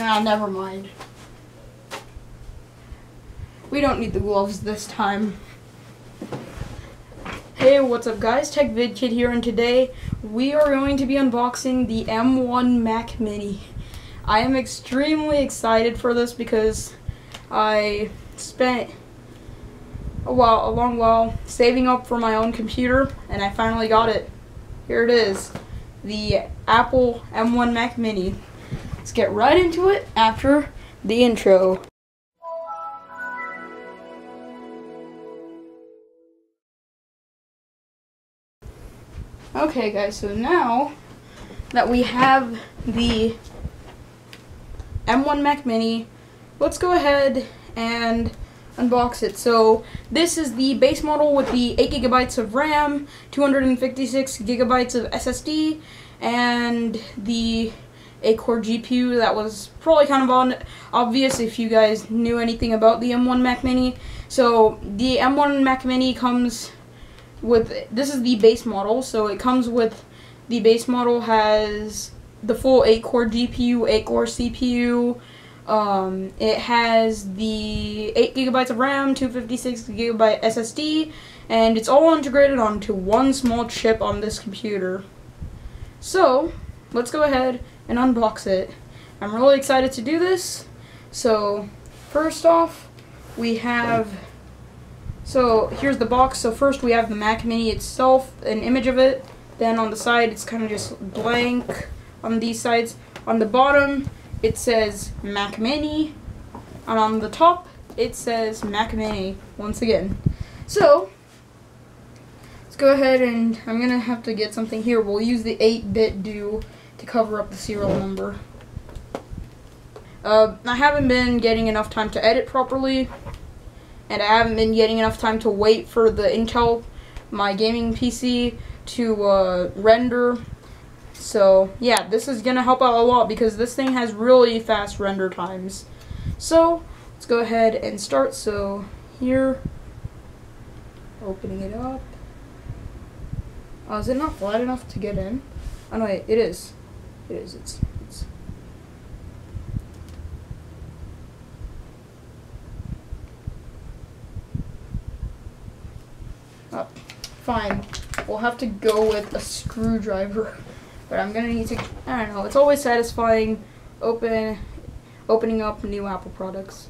Ah, never mind. We don't need the gloves this time. Hey, what's up guys? TechVid Kid here, and today we are going to be unboxing the M1 Mac Mini. I am extremely excited for this because I spent a long while saving up for my own computer, and I finally got it. Here it is, the Apple M1 Mac Mini. Let's get right into it after the intro. Okay guys, so now that we have the M1 Mac Mini, let's go ahead and unbox it. So this is the base model with the 8 gigabytes of RAM, 256 gigabytes of SSD, and the 8-core GPU. That was probably kind of obvious if you guys knew anything about the M1 Mac Mini. So the M1 Mac Mini comes with, this is the base model, so it comes with, the base model has the full 8-core GPU, 8-core CPU. It has the 8 gigabytes of RAM, 256 gigabyte SSD, and it's all integrated onto one small chip on this computer. So let's go ahead and unbox it. I'm really excited to do this. So first off, we have, so here's the box. So first we have the Mac Mini itself, an image of it. Then on the side it's kind of just blank on these sides. On the bottom it says Mac Mini, and on the top it says Mac Mini once again. So let's go ahead, and I'm gonna have to get something here. We'll use the 8-bit do to cover up the serial number. I haven't been getting enough time to edit properly, and I haven't been getting enough time to wait for the Intel, my gaming PC, to render. So yeah, this is gonna help out a lot because this thing has really fast render times. So let's go ahead and start. So here, opening it up. Oh, is it not flat enough to get in? Oh no, wait, it is. It is. It's oh, fine. We'll have to go with a screwdriver. But I'm gonna need to, I don't know, it's always satisfying opening up new Apple products.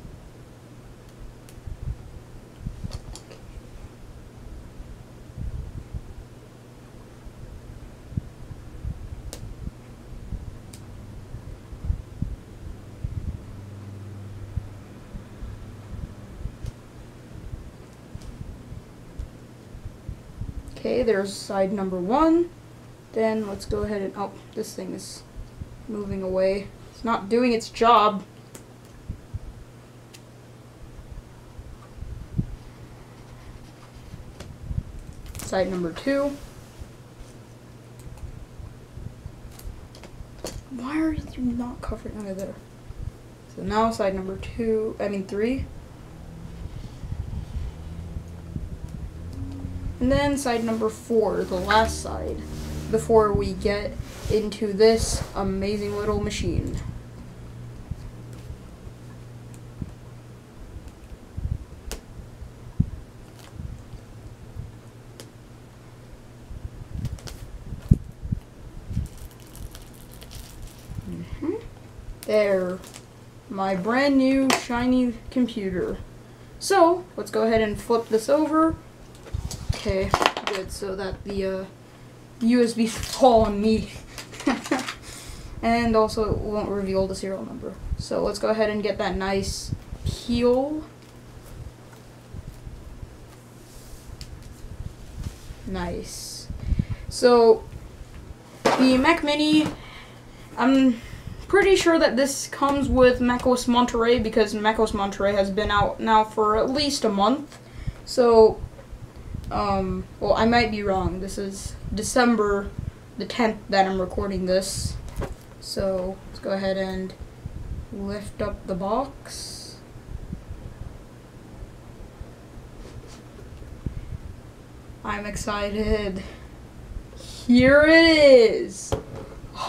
Okay, there's side number 1. Then let's go ahead and, oh, this thing is moving away. It's not doing its job. Side number 2. Why are you not covering under there? So now side number 3. And then side number 4, the last side, before we get into this amazing little machine. There, my brand new shiny computer. So let's go ahead and flip this over. Okay, good, so that the USB fall on me. And also it won't reveal the serial number. So let's go ahead and get that nice peel. Nice. So the Mac Mini, I'm pretty sure that this comes with macOS Monterey because macOS Monterey has been out now for at least a month. So well, I might be wrong. This is December the 10th that I'm recording this. So let's go ahead and lift up the box. I'm excited. Here it is.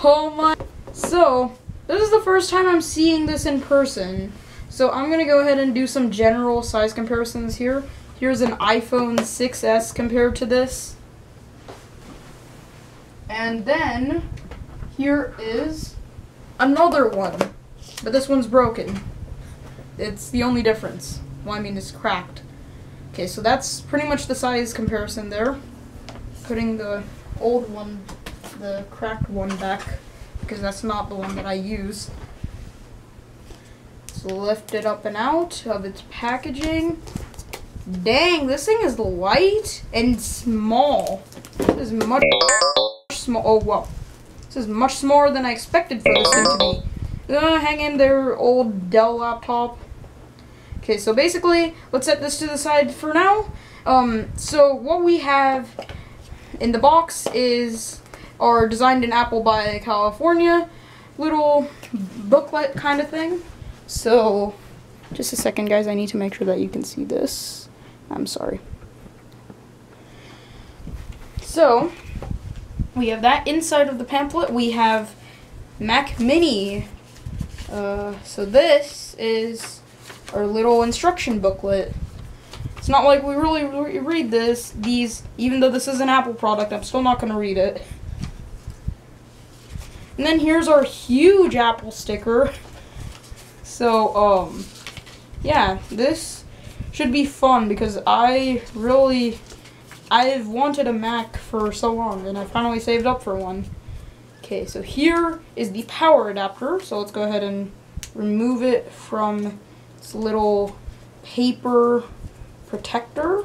Oh my. So this is the first time I'm seeing this in person. So I'm going to go ahead and do some general size comparisons here. Here's an iPhone 6s compared to this. And then here is another one, but this one's broken. It's the only difference. Well, I mean, it's cracked. Okay, so that's pretty much the size comparison there. Putting the old one, the cracked one back, because that's not the one that I use. So lift it up and out of its packaging. Dang, this thing is light and small. This is much small. Oh, wow. This is much smaller than I expected for this thing to be. Hang in there, old Dell laptop. Okay, so basically, let's set this to the side for now. So what we have in the box is our Designed in Apple by California little booklet kind of thing. So, just a second, guys. I need to make sure that you can see this. I'm sorry. So, we have that inside of the pamphlet. We have Mac Mini. So this is our little instruction booklet. It's not like we really read these, even though this is an Apple product, I'm still not going to read it. And then here's our huge Apple sticker. So, yeah, this should be fun because I've wanted a Mac for so long, and I finally saved up for one. Okay, so here is the power adapter. So let's go ahead and remove it from this little paper protector.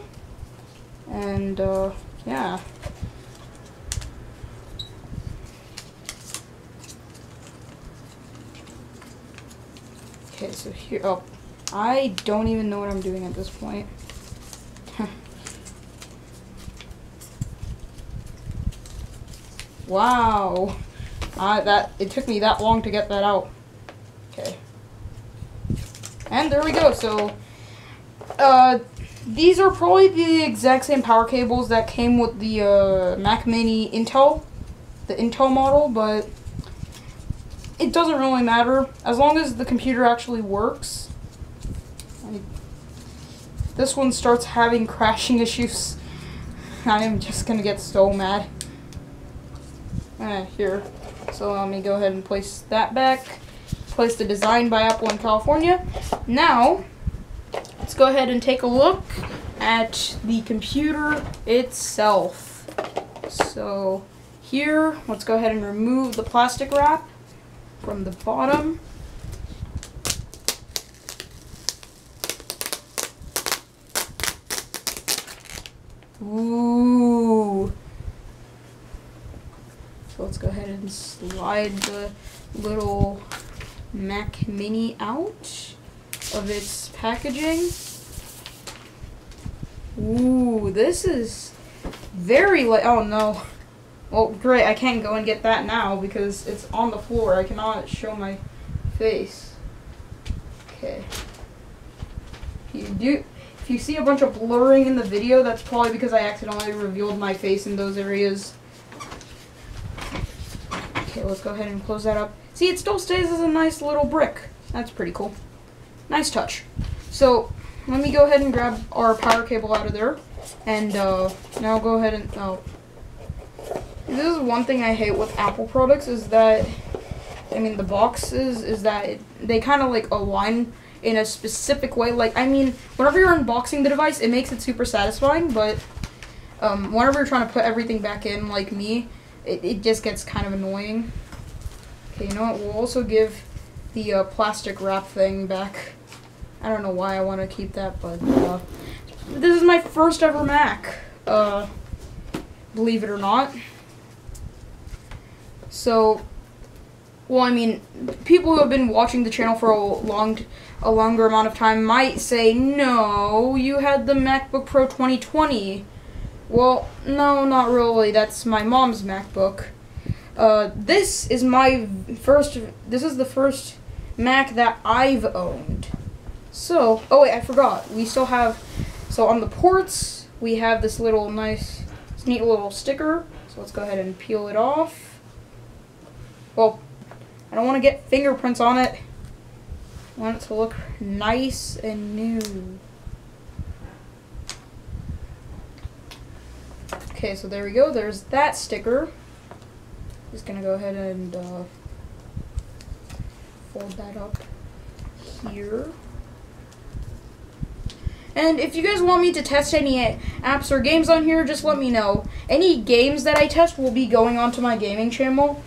And, yeah. Okay, so here, oh, I don't even know what I'm doing at this point. Wow. It took me that long to get that out. Okay. And there we go. So, these are probably the exact same power cables that came with the Mac Mini Intel, the Intel model, but it doesn't really matter as long as the computer actually works. This one starts having crashing issues. I am just gonna get so mad. Here. So let me go ahead and place that back. Place the Designed by Apple in California. Now, let's go ahead and take a look at the computer itself. So here, let's go ahead and remove the plastic wrap from the bottom. Ooh. So let's go ahead and slide the little Mac Mini out of its packaging. Ooh, this is very light. Oh no. Well, great, I can't go and get that now because it's on the floor. I cannot show my face. Okay. If you see a bunch of blurring in the video, that's probably because I accidentally revealed my face in those areas. Okay, let's go ahead and close that up. See, it still stays as a nice little brick. That's pretty cool. Nice touch. So, let me go ahead and grab our power cable out of there. And, now go ahead and, this is one thing I hate with Apple products is that, I mean, the boxes, is that they kind of, like, align in a specific way. Like, I mean, whenever you're unboxing the device, it makes it super satisfying, but, whenever you're trying to put everything back in, like me, it just gets kind of annoying. Okay, you know what? We'll also give the plastic wrap thing back. I don't know why I want to keep that, but this is my first ever Mac. Believe it or not. So, well, I mean, people who have been watching the channel for a longer amount of time might say, no, you had the MacBook Pro 2020. Well, no, not really. That's my mom's MacBook. This is the first Mac that I've owned. So, oh wait, I forgot. We still have, so on the ports, we have this little nice, this neat little sticker. So let's go ahead and peel it off. Well, I don't want to get fingerprints on it. I want it to look nice and new. Okay, so there we go. There's that sticker. Just gonna go ahead and fold that up here. And if you guys want me to test any apps or games on here, just let me know. Any games that I test will be going onto my gaming channel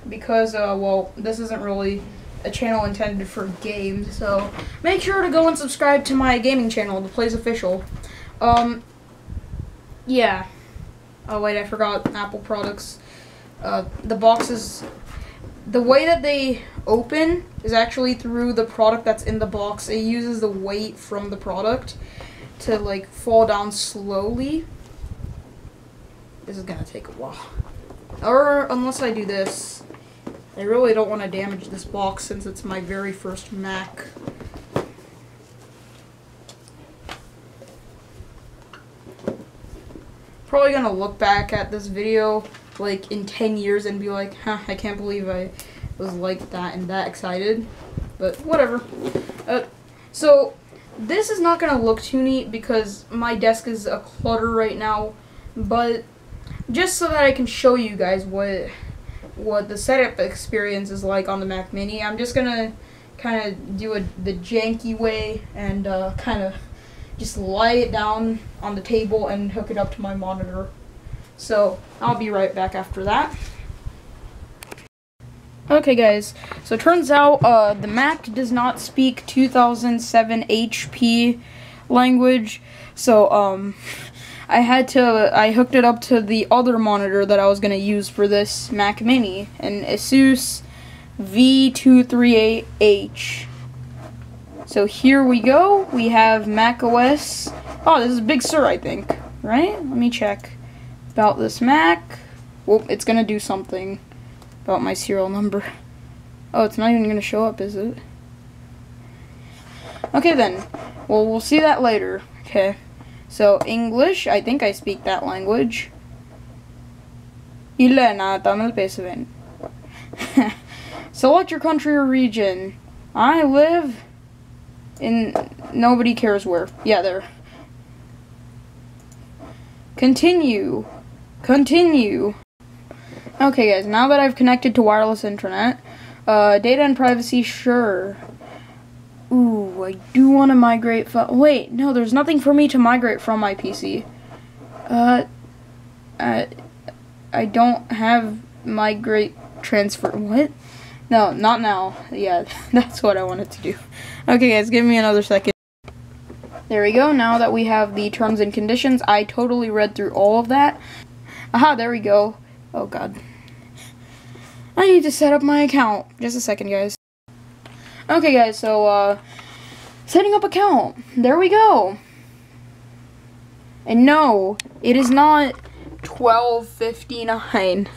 because, well, this isn't really a channel intended for games. So make sure to go and subscribe to my gaming channel, The Plays Official. Yeah. Oh, wait, I forgot Apple products. The boxes, the way that they open is actually through the product that's in the box. It uses the weight from the product to like fall down slowly. This is gonna take a while. Or unless I do this. I really don't want to damage this box since it's my very first Mac. Probably gonna look back at this video like in 10 years and be like, huh, I can't believe I was like that and that excited, but whatever. So this is not gonna look too neat because my desk is a clutter right now, but just so that I can show you guys what the setup experience is like on the Mac Mini, I'm just gonna kind of do the janky way and kind of just lay it down on the table and hook it up to my monitor. So I'll be right back after that. Okay guys, so it turns out the Mac does not speak 2007 HP language, so I hooked it up to the other monitor that I was gonna use for this Mac Mini, an Asus V238H. So here we go. We have Mac OS. Oh, this is Big Sur, I think, right? Let me check about this Mac. Well, it's gonna do something about my serial number. Oh, it's not even gonna show up, is it? Okay then. Well, we'll see that later. Okay. So English, I think I speak that language. Select your country or region. I live in nobody cares where. Yeah, there. Continue. Continue. Okay guys, now that I've connected to wireless internet, data and privacy, sure. Ooh, I do want to migrate from, wait, no, there's nothing for me to migrate from my PC. I don't have migrate transfer, what? No, not now. Yeah, that's what I wanted to do. Okay guys, give me another second. There we go, now that we have the terms and conditions, I totally read through all of that. Aha, there we go. Oh god. I need to set up my account. Just a second, guys. Okay, guys, so, setting up account. There we go. And no, it is not 12:59.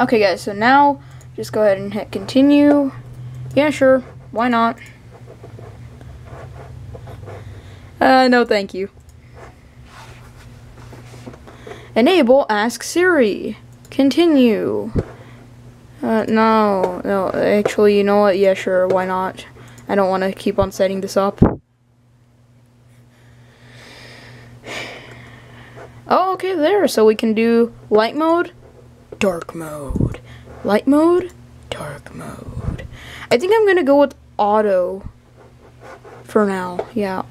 Okay, guys, so now, just go ahead and hit continue. Yeah, sure. Why not? No, thank you. Enable Ask Siri. Continue. No, actually, you know what? Yeah, sure, why not? I don't want to keep on setting this up. Oh, okay, there. So we can do light mode, dark mode. Light mode, dark mode. I think I'm going to go with auto for now. Yeah.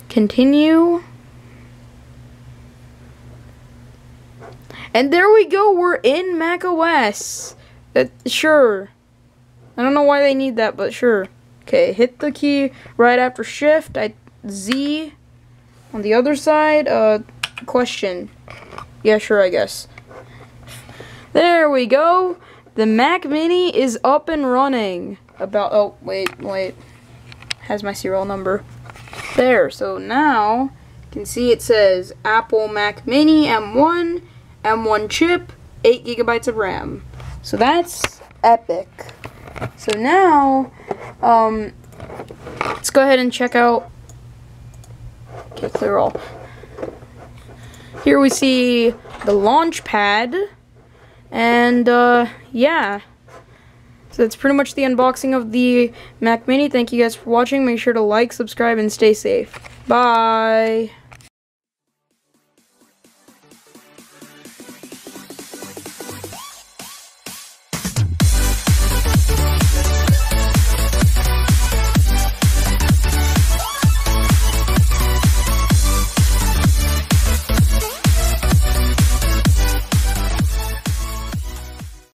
Continue. And there we go, we're in Mac OS. Sure. I don't know why they need that, but sure. Okay, hit the key right after shift. Z on the other side. Question. Yeah, sure, I guess. There we go. The Mac Mini is up and running. Oh, wait. Has my serial number. There, so now you can see it says Apple Mac Mini M1. M1 chip, 8 GB of RAM. So that's epic. So now, let's go ahead and check out. Okay, clear all. Here we see the launch pad. And yeah, so that's pretty much the unboxing of the Mac Mini. Thank you guys for watching. Make sure to like, subscribe, and stay safe. Bye.